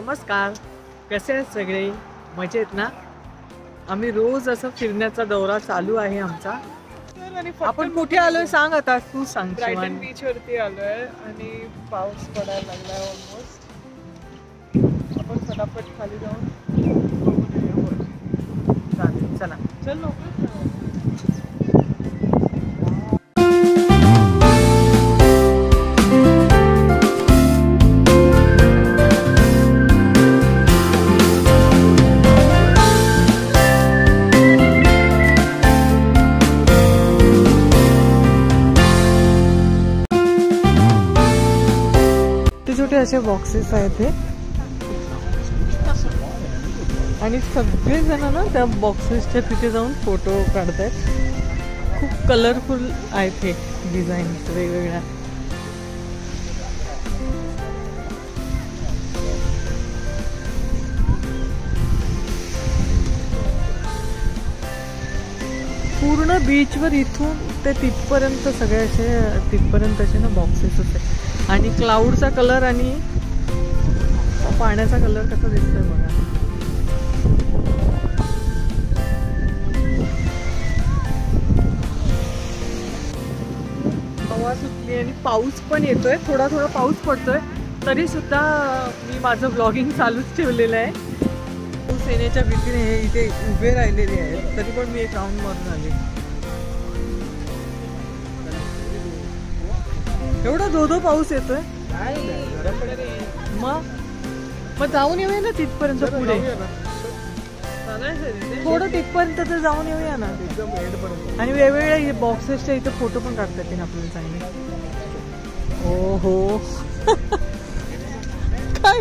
नमस्कार, कसे आहेत सगळे? मजेत ना? आम्ही रोज असं फिरण्याचा दौरा चालू आहे आमचा. आपण कुठे आलोय सांग आता, तू सांग. ब्रायटन बीच वरती आलोय आणि पाऊस पडायला लागलाय ऑलमोस्ट. आपण फटाफट खाली जाऊन चालेल, चला चल लवकर. छोटे असे बॉक्सेस आहेत हे, आणि सगळे जण ना त्या बॉक्सेसच्या तिथे जाऊन फोटो काढतायत. खूप कलरफुल आहेत हे डिझाईन्स वेगवेगळ्या. पूर्ण बीचवर इथून ते तिथपर्यंत सगळे असे तिथपर्यंत असे ना बॉक्सेस होते. आणि क्लाउडचा कलर आणि पाण्याचा कलर कसा दिसतोय बघा. हवा सुटली आणि पाऊस पण येतोय, थोडा थोडा पाऊस पडतोय. तरी सुद्धा मी माझं ब्लॉगिंग चालूच ठेवलेलं आहे. पाऊस येण्याच्या भीतीने हे इथे उभे राहिलेले आहेत, तरी पण मी एक राऊंड मारून आले. एवढा धो पाऊस येतोय. मग जाऊन येऊया ना तिथपर्यंत, पुढे थोडं तिथपर्यंत तर जाऊन येऊया ना. आणि वेगवेगळ्या बॉक्सेसच्या इथे फोटो पण काढता येतील आपल्याला चांगले. हो हो काय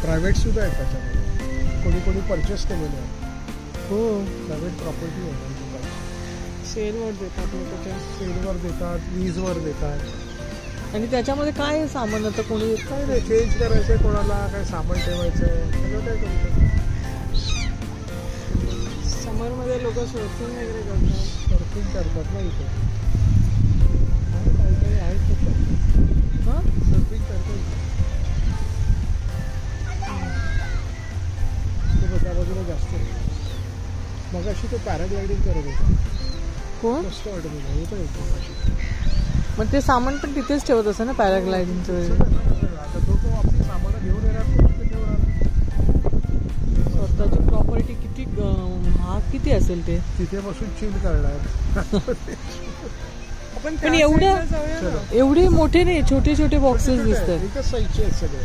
प्रायव्हेट सुद्धा आहेत त्याच्यामध्ये. कोणी कोणी परचेस केलेले आहे. हो, प्रायव्हेट प्रॉपर्टी आहे. सेलवर देतात, सेलवर देतात, वीजवर देतात. आणि त्याच्यामध्ये काय सामान होतं, कोणी काय नाही, चेंज करायचंय, कोणाला काय सामान ठेवायचंय, सगळं काय करू शकतो. समरमध्ये लोक सर्फिंग वगैरे करतात. सर्फिंग करतात ना इथे. काही काही आहेत हां, सर्फिंग करतात. त्या बाजूला जास्त. मग अशी तो पॅराग्लायडिंग करत होता. कोण? मस्त वाटत होतं. मग ते सामान पण तिथेच ठेवत असं ना पॅराग्लायडिंगचं वगैरे. आता तो आपली सामान घेऊन येणार, तो ठेवणार. स्वतःची प्रॉपर्टी किती महाग किती असेल ते. तिथे बसून चिल करणार. पण एवढे मोठे नाही, छोटे छोटे बॉक्सेस दिसतात. एकच साईजचे आहेत सगळे.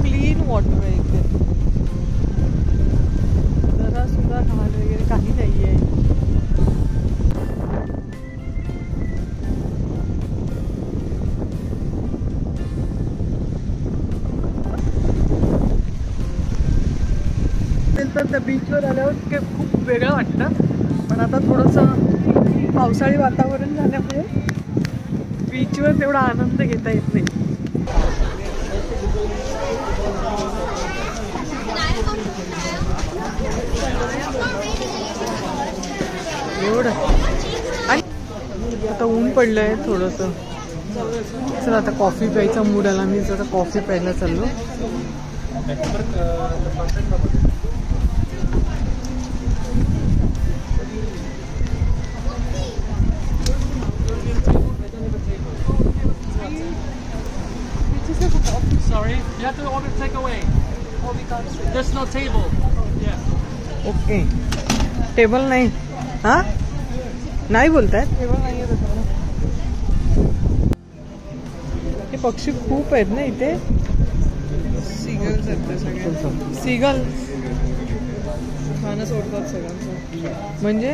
क्लीन वॉटर आहे इथे, जरा सुद्धा घाण वगैरे काही नाही आहे. तर त्या बीचवर आल्यावर खूप वेगळं वाटतं. पण आता थोडंसं पावसाळी वातावरण झाल्यामुळे बीचवर तेवढा आनंद घेता येत नाही. एवढं. आणि आता ऊन पडलंय थोडंसं. चला आता कॉफी प्यायचा मूड आला, मी जरा कॉफी प्यायला चाललो. Sorry, you have to order takeaway. There's no table. Yeah. Okay, table नाही. हां, नाही बोलतायत टेबल नाही आहे त्याच्यावर. हे पक्षी खूप आहेत ना इथे. सीगल्स आहेत ते सगळे. सीगल खाणं सोडतात सगळ्यांचं. म्हणजे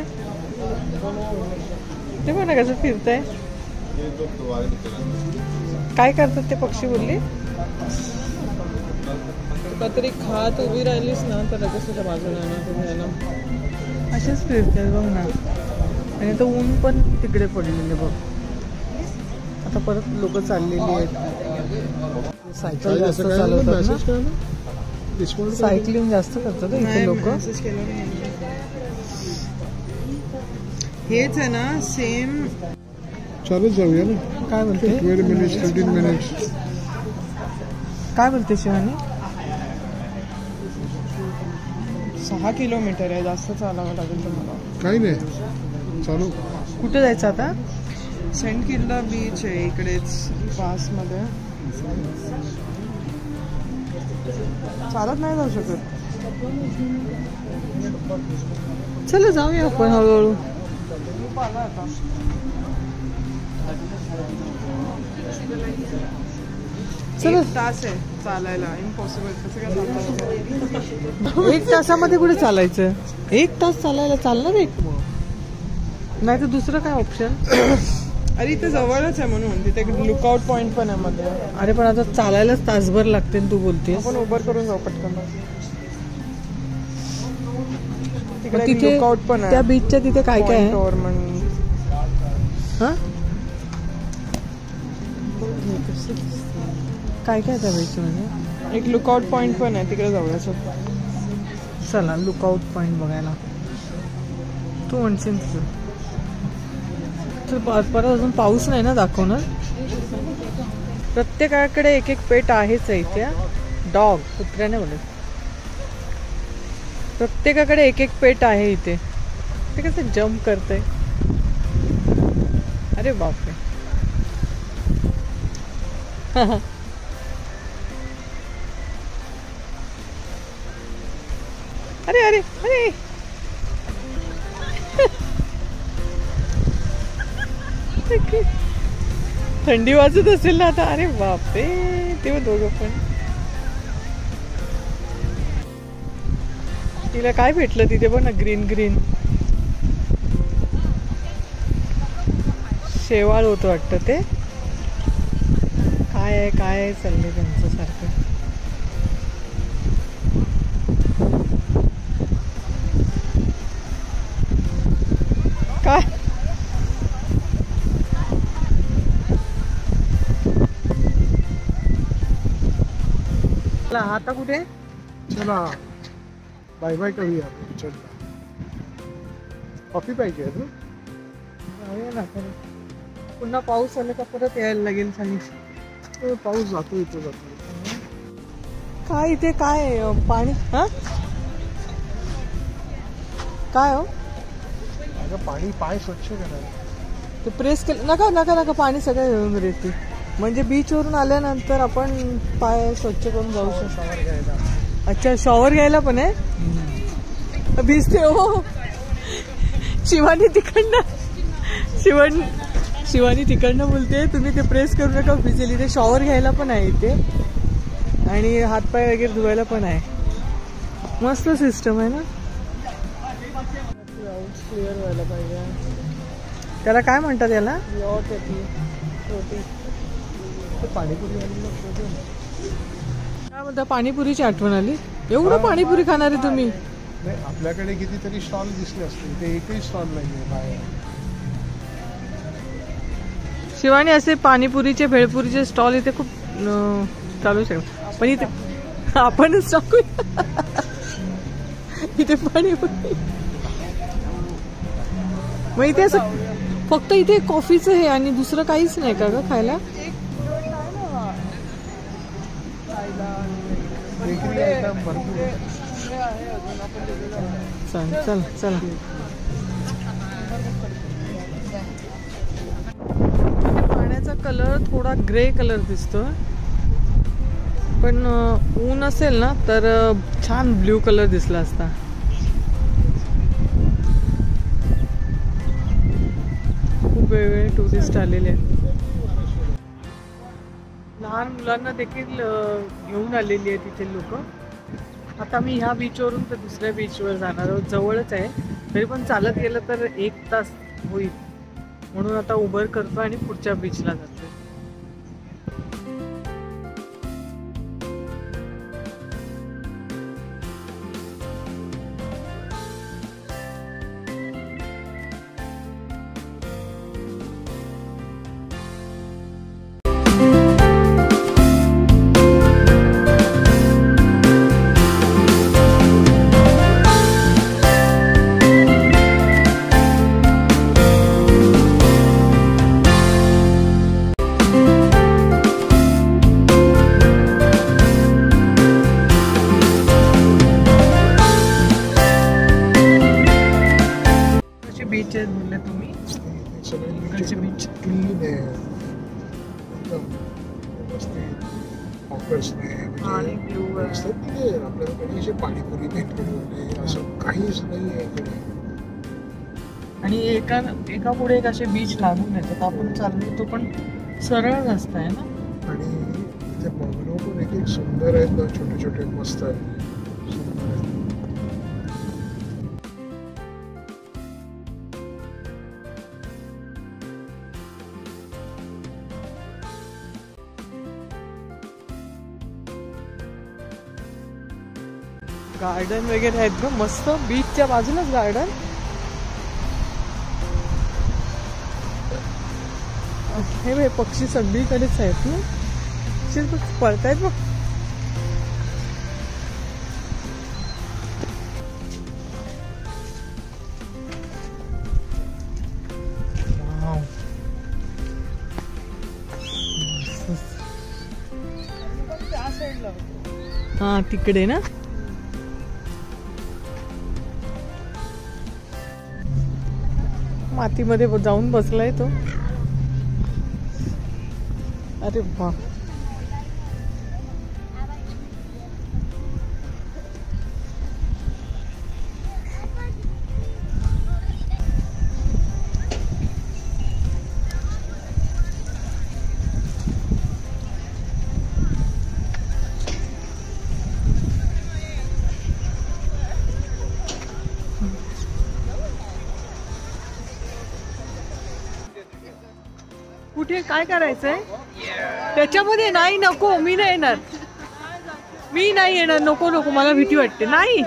ते बघा कसं फिरतंय. काय करतात ते पक्षी बोलली? काहीतरी खात उभी राहिलीस ना तर लगेच तुझ्या बाजूला येणार तुम्ही याला. असेच फिरतात बघ ना. आणि आता ऊन पण तिकडे पडलेले बघ. आता परत लोक चाललेली आहेत. सायकल जास्त चालवतात ना. सायकलिंग जास्त करतात इथे लोक. हेच आहे ना सेम. चालत जाऊया ना. काय बोलते? 12 मिनिट्स 13 मिनिट्स. काय बोलते शिवानी? 6 किलोमीटर आहे. जास्त चालावं लागेल तुम्हाला. काही नाही चालू. कुठे जायचं आता? सेंट किल्ला बीच आहे इकडेच पासमध्ये. चालत नाही जाऊ शकत. चला जाऊया आपण हळूहळू. आला आता. चला. 1 तास आहे चालायला. इम्पॉसिबल. कसं काय चालतं? 1 तासामध्ये कुठे चालायचं? 1 तास चालायला चालणार एक नाही तर दुसरं काय ऑप्शन? अरे इथे जवळच आहे म्हणून. तिथे लुकआउट पॉइंट पण आहे मध्ये. अरे पण आता चालायलाच तासभर लागते तू बोलतेस. आपण उबर करून जाऊ पटकन. तिकडे तिथे लुकआउट पण आहे. त्या बीचच्या तिथे काय काय आहे? हा? काय काय त्या बीच मध्ये? एक लुकआउट पॉइंट पण आहे. तिकडे जाऊया. चला लुकआउट पॉइंट बघायला. तू म्हणशील तुझं परत अजून पाऊस नाही ना दाखवणार. प्रत्येकाकडे एक एक पेट आहेच आहे इथे. डॉग कुत्र्याने बोलत. प्रत्येकाकडे एक एक पेट आहे इथे. ते कसं जम्प करतंय. अरे बापरे. अरे अरे अरे. थंडी वाजत असेल ना आता. अरे बापरे. तेव्हा दोघं पण. तिला काय भेटलं तिथे पण ना. ग्रीन ग्रीन शेवाळ होतं वाटतं ते. काय आहे चाललंय त्यांचं सारखं. काय आता कुठे? चला बाय बाय करूया. चला कॉफी पाहिजे ना. पुन्हा पाऊस आला का परत यायला लागेल. सांगितलं पाऊस जातो इथं जातो. काय इथे काय पाणी? हा काय हो? अगं पाणी पाय स्वच्छ करायला. ते प्रेस केलं. नका नका नका. पाणी सगळं येऊन रेती. म्हणजे बीच वरून आल्यानंतर आपण पाय स्वच्छ करून जाऊ शकतो. शॉवर घ्यायला. अच्छा शॉवर घ्यायला पण आहे. भिजते हो. शिवानी तिकडनं बोलते तुम्ही ते प्रेस करू नका भिजेल. इथे शॉवर घ्यायला पण आहे इथे. आणि हातपाय वगैरे धुवायला पण आहे. मस्त सिस्टम आहे ना. क्लिअर व्हायला पाहिजे. त्याला काय म्हणतात याला? पाणीपुरी काय म्हणता? पाणीपुरीची आठवण आली. एवढं पाणीपुरी खाणार आहे तुम्ही? नाही आपल्याकडे कितीतरी स्टॉल दिसले असतील. ते एकही स्टॉल नाहीये बाहेर. शिवानी असे पाणीपुरीचे भेळपुरीचे स्टॉल इथे खूप चालू शकतात. पण इथे आपणच टाकूया. इथे पाणीपुरी. मग इथे असं फक्त इथे कॉफीचं हे आणि दुसरं काहीच नाही का ग खायला? बेकरी आयटम भरपूर. चल चल चल. पाण्याचा कलर थोडा ग्रे कलर दिसतो. पण ऊन असेल ना तर छान ब्ल्यू कलर दिसला असता. खूप वेगवेगळे टुरिस्ट आलेले आहेत. लहान मुलांना देखील घेऊन आलेली आहे तिथे लोक. आता मी ह्या बीचवरून तर दुसऱ्या बीचवर जाणार आहोत. जवळच आहे तरी पण चालत गेलं तर 1 तास होईल. म्हणून आता उबर करतो आणि पुढच्या बीचला जातो. बीच आहे बोलले तुम्ही? सगळे बीच क्लीन आहे, एकदम व्यवस्थित, ऑफर्स आणि ब्लू आहे. आपल्याला कधी असे पाणीपुरी भेटली वगैरे असं काहीच नाही आहे इकडे. आणि एका पुढे एक असे बीच लागून येतात. आपण चाललो तो पण सरळ रस्ता आहे ना. आणि इथे बंगलो पण एक एक सुंदर आहेत ना, छोटे छोटे मस्त आहेत, सुंदर आहेत. गार्डन वगैरे आहेत ग मस्त, बीचच्या बाजूलाच गार्डन. हे बघ पक्षी सगळीकडेच आहेत ना, पळतायत बघ. हा तिकडे ना. मातीमध्ये जाऊन बसलाय तो. अरे वा, कुठे काय करायचंय त्याच्यामध्ये? नाही नको, मी नाही येणार, मी नाही येणार. नको नको, मला भीती वाटते. नाही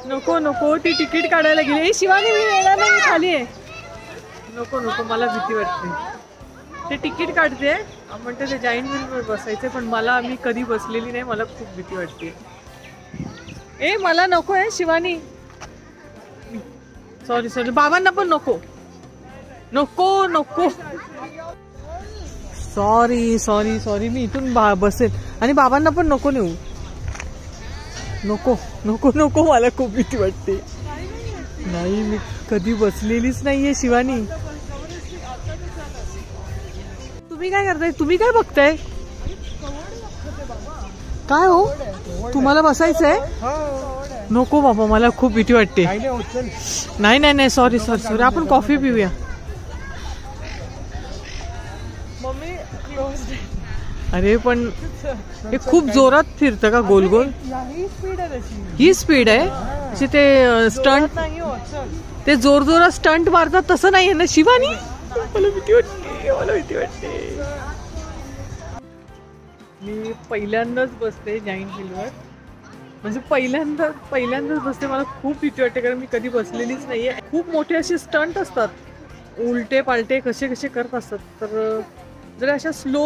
नको नको, ती तिकीट काढायला गेली. शिवानी मी येणार नाही, खाली आहे. नको नको, मला भीती वाटते. ते तिकीट काढते, म्हणते ते जाईंट व्हीलवर बसायचे, पण मला मी कधी बसलेली नाही, मला खूप भीती वाटते. ए मला नको आहे शिवानी, सॉरी सॉरी. बाबांना पण नको नको नको, सॉरी सॉरी सॉरी. मी इथून बसेल आणि बाबांना पण नको नेऊ. नको नको नको, मला खूप भीती वाटते. नाही मी कधी बसलेलीच नाहीये शिवानी. तुम्ही काय करताय? तुम्ही काय बघताय? काय हो, तुम्हाला बसायचंय? नको बाबा, मला खूप भीती वाटते. नाही नाही नाही, सॉरी सॉरी सॉरी. आपण कॉफी पिऊया. अरे पण हे खूप जोरात फिरतं का गोल गोल? ही स्पीड आहे. ते स्टंट, ते जोर जोरात स्टंट मारतात तसं नाही आहे ना शिवानी? मला भीती वाटते, मला भीती वाटते. मी पहिल्यांदाच बसते जाईंट व्हीलवर, म्हणजे पहिल्यांदाच बसते. मला खूप भीती वाटते कारण मी कधी बसलेलीच नाहीये. खूप मोठे असे स्टंट असतात, उलटे पालटे कसे कसे करत असतात. तर जर अशा स्लो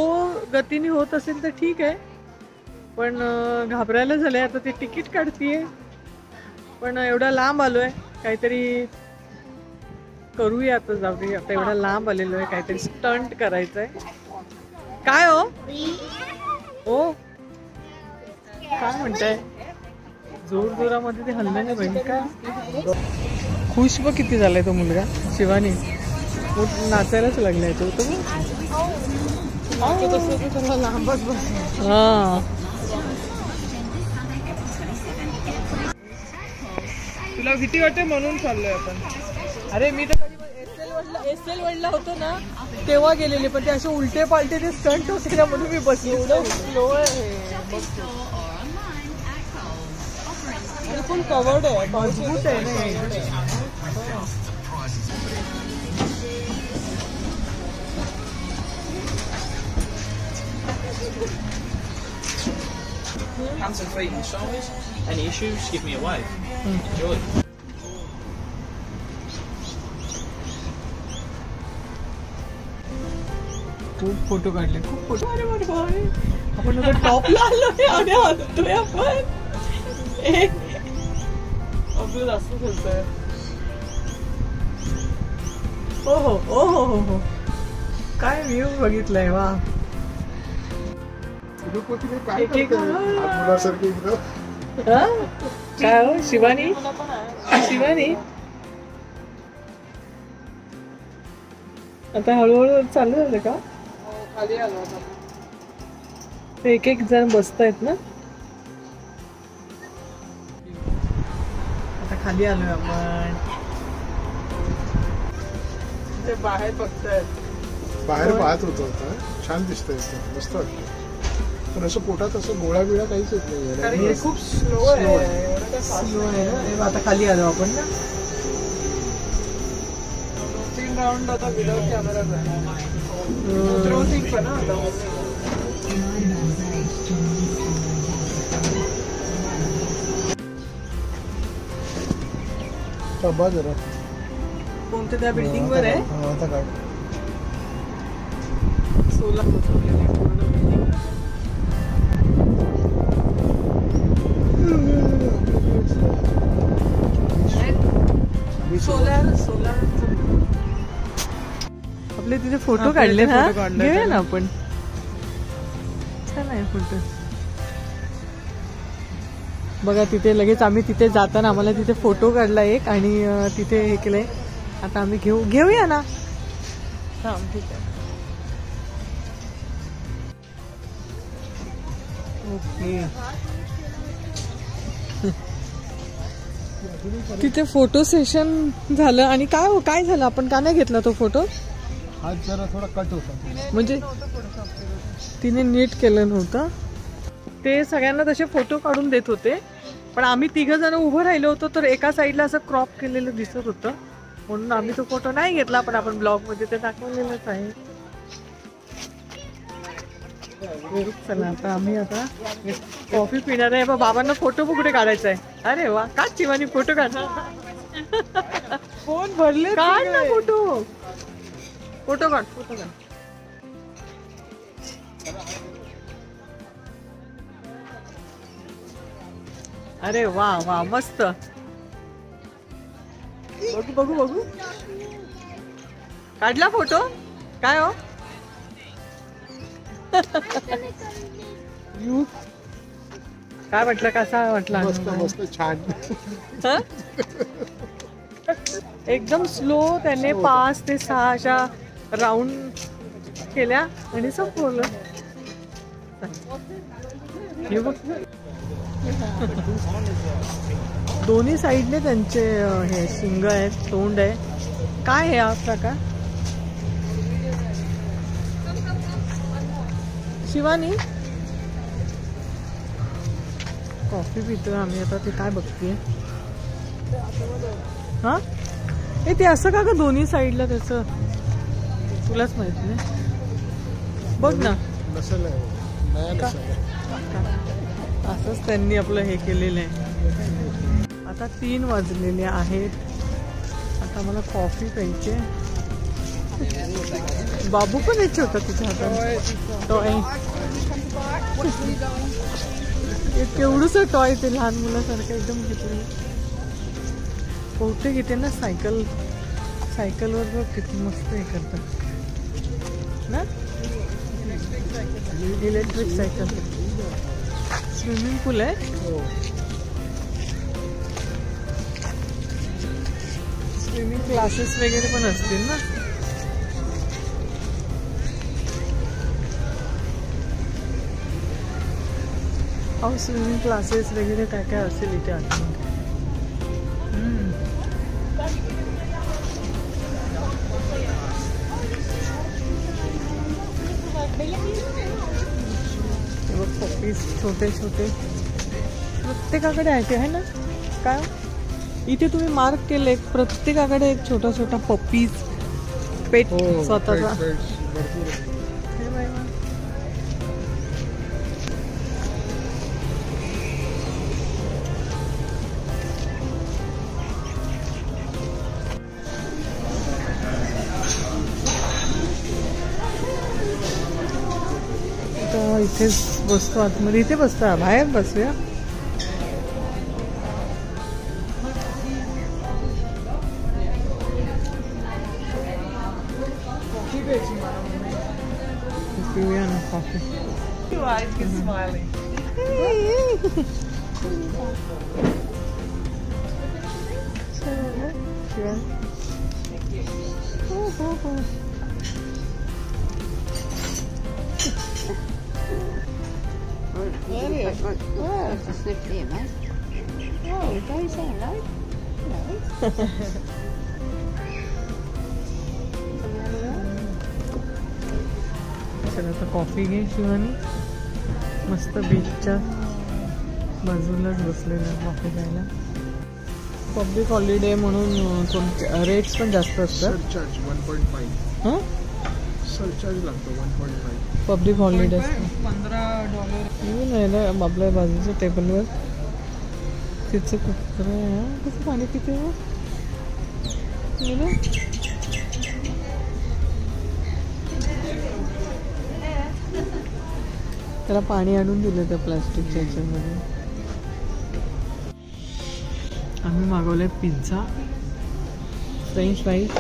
गतीने होत असेल तर ठीक आहे, पण घाबरायला झालंय. आता ते तिकीट काढतीये, पण एवढा लांब आलोय, काहीतरी करूया. आता जाऊ दे, आता एवढा लांब आलेलो आहे, काहीतरी स्टंट करायचंय. काय हो ओ काय म्हणताय? जोर जोरामध्ये ते हल्लं नाही पाहिजे का? खुश बघ किती झालाय तो मुलगा शिवानी, नाचायलाच लागलाय तो. लांबच बस. हा तुला भीती वाटते म्हणून चाललोय आपण. अरे मी तर कधी एसएल वडला होतो ना तेव्हा गेलेले, पण ते असे उलटे पालटे ते स्टंट होते ना, म्हणून मी बसले. एवढं स्लो आहे, पण कवर्ड आहे, मजबूत आहे ना. Hands and feet massage. Any issues, just give me a wave. Enjoy. खूप फोटो काढले, खूप फोटो. अरे बाबा, आपण आता टॉपला आलोय आणि हलतोय आपण. आपलं जास्त खेळतोय. हो हो हो हो हो हो, काय व्ह्यू बघितलाय. वा, तिरुपतीने काय एक- एक- करते? मुलासारखी एकदम. हा? काय हो शिवानी, मला पण आहे. शिवानी आता हळूहळू चालू झालं का? हो, खाली आलो आता. ते एक एक जण बसतायत ना. आता खाली आलोय आपण. ते बाहेर बघतायत. बाहेर पाहत होतो आता. छान दिसतंय एकदम, मस्त वाटतं. पण असं पोटात असं गोळा बिळा काहीच येत कारण नाही. हे खूप स्लो आहे. Slow आहे. एवढं काय fast स्लो नाही. आहे ना. आता खाली आलो आपण ना. 3 राऊंड आता विदाउट कॅमेराच आहे. उतरवतील पण ना आता. थांबा जरा. कोणत्या त्या बिल्डिंग वर आहे? हा, आता काढ. सोलार बसवलेलं आहे पूर्ण बिल्डिंग. सोलार सोलार आपले तिथे फोटो आपले काढले इथे ना. photo काढले घेऊया त्याने. ना आपण. छान आहे फोटो. बघा तिथे लगेच आम्ही तिथे जाताना आम्हाला तिथे फोटो काढला एक आणि तिथे हे केलंय. आता आम्ही घेऊया ना. थांब, ठीक आहे. ओके. तिथे फोटो सेशन झालं आणि काय झालं, आपण का नाही घेतला तो फोटो? हात जरा थोडा कट होता. म्हणजे तिने नीट केलं नव्हतं. ते सगळ्यांना तसे फोटो काढून देत होते, पण आम्ही 3 जण उभं राहिलो होतो तर एका साईडला असं क्रॉप केलेलं दिसत होतं, म्हणून आम्ही तो फोटो नाही घेतला. पण आपण ब्लॉग मध्ये ते दाखवलेलंच आहे. चला आता आम्ही आता कॉफी पिणार आहे. बाबांना फोटो कुठे काढायचा आहे. अरे वा, का शिवानी फोटो काढ. फोन भरले काढ ना फोटो. फोटो काढ. अरे वा वा, मस्त. बघू काढला फोटो. काय हो काय म्हटलं, कसा वाटला? मस्त मस्त छान. हं? एकदम स्लो त्याने 5 ते 6 अशा राऊंड केल्या आणि संपवलं. हे बघ, दोन्ही साईडने त्यांचे हे शिंग आहेत, तोंड आहे. काय आहे हा प्रकार? शिवानी कॉफी पितोय आम्ही आता. ते काय बघतीये? हा, ते असं का ग दोन्ही साईडला त्याचं? तुलाच माहित नाही. बघ ना, नसेल नया नसेल. असंच त्यांनी आपलं हे केलेलं आहे. आता 3 वाजलेले आहेत. आता मला कॉफी प्यायची. बाबू पण यायचे होता तिच्या हातात टॉय. केवढूस टॉय ते लहान मुलासारखं एकदम घेतलं. पोहते घेते ना सायकलवर बघ किती मस्त हे करतात ना. Electric cycle. स्विमिंग पूल आहे. स्विमिंग क्लासेस वगैरे पण असतील ना. स्विमिंग क्लासेस वगैरे काय काय असेल इथे आतमध्ये. पप्पीज छोटे छोटे प्रत्येकाकडे आहे ना. काय इथे तुम्ही मार्क केले, प्रत्येकाकडे एक छोटा छोटा पप्पीज पेट स्वतःचा. आता इथेच बसतो आतमध्ये. इथे बसता बाहेर बसूया. पिऊया ना coffee. Your eyes get smiling. चला आता कॉफी घे शिवानी. मस्त बीचच्या बाजूलाच बसलेलं कॉफी प्यायला. पब्लिक हॉलिडे म्हणून रेट्स पण जास्त असतात. सरचार्ज 1.5. हां सरचार्ज लागतो 1.5. Public holiday $15. नाही ना आपल्या बाजूच्या टेबलवर तिचं कुकर आहे. कसं पाणी पिते हो? त्याला पाणी आणून दिलं त्या प्लास्टिकच्या ह्याच्यामध्ये. आम्ही मागवलंय पिझ्झा, फ्रेंच फ्राईज.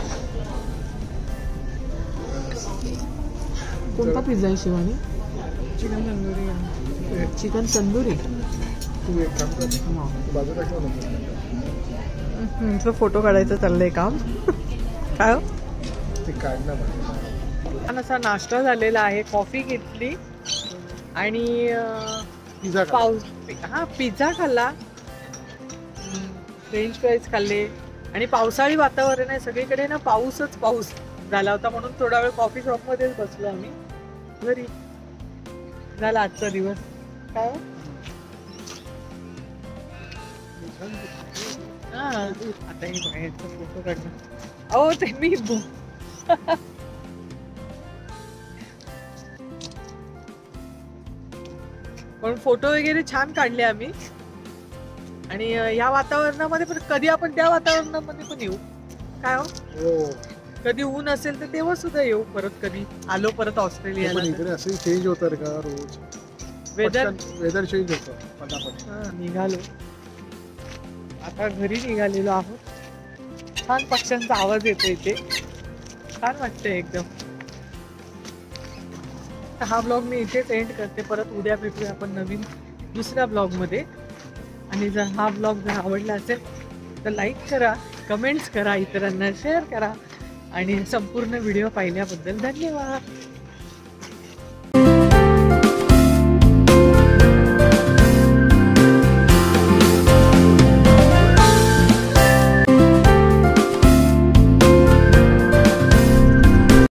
कोणता पिझ्झा आहे शिवानी? चिकन तंदुरी आहे. चिकन तंदुरी. तू एक काम कर, बाजूला ठेव नको. फोटो काढायचं चाललंय काम. काय हो? ते काढणार छान असा नाश्ता झालेला आहे. कॉफी घेतली आणि पिझ्झा पाऊस पिझ्झा खाल्ला, फ्रेंच फ्राईज खाल्ले. आणि पावसाळी वातावरण आहे सगळीकडे ना. पाऊस झाला होता म्हणून थोडा वेळ कॉफी शॉपमध्येच बसलो आम्ही. घरी झाला आजचा दिवस. काय हो? आता हे बाहेरचा फोटो काढणार. अहो ते मी पण फोटो वगैरे छान काढले आम्ही. आणि या वातावरणामध्ये पण कधी आपण त्या वातावरणामध्ये पण येऊ. काय हो? कधी ऊन असेल तर तेव्हा सुद्धा येऊ परत. कधी आलो परत ऑस्ट्रेलियाला. इकडे असे चेंज होतं रे का रोज. वेदर चेंज होतं पटापट. निघालो आता घरी निघालेलो आहोत. छान पक्ष्यांचा आवाज येतो इथे. छान वाटतंय एकदम. हा ब्लॉग मी इथेच एंड करते. परत उद्या भेटूया आपण नवीन दुसऱ्या ब्लॉगमध्ये. आणि जर हा ब्लॉग जर आवडला असेल तर लाईक करा, कमेंट्स करा, इतरांना शेअर करा. आणि संपूर्ण व्हिडिओ पाहिल्याबद्दल धन्यवाद.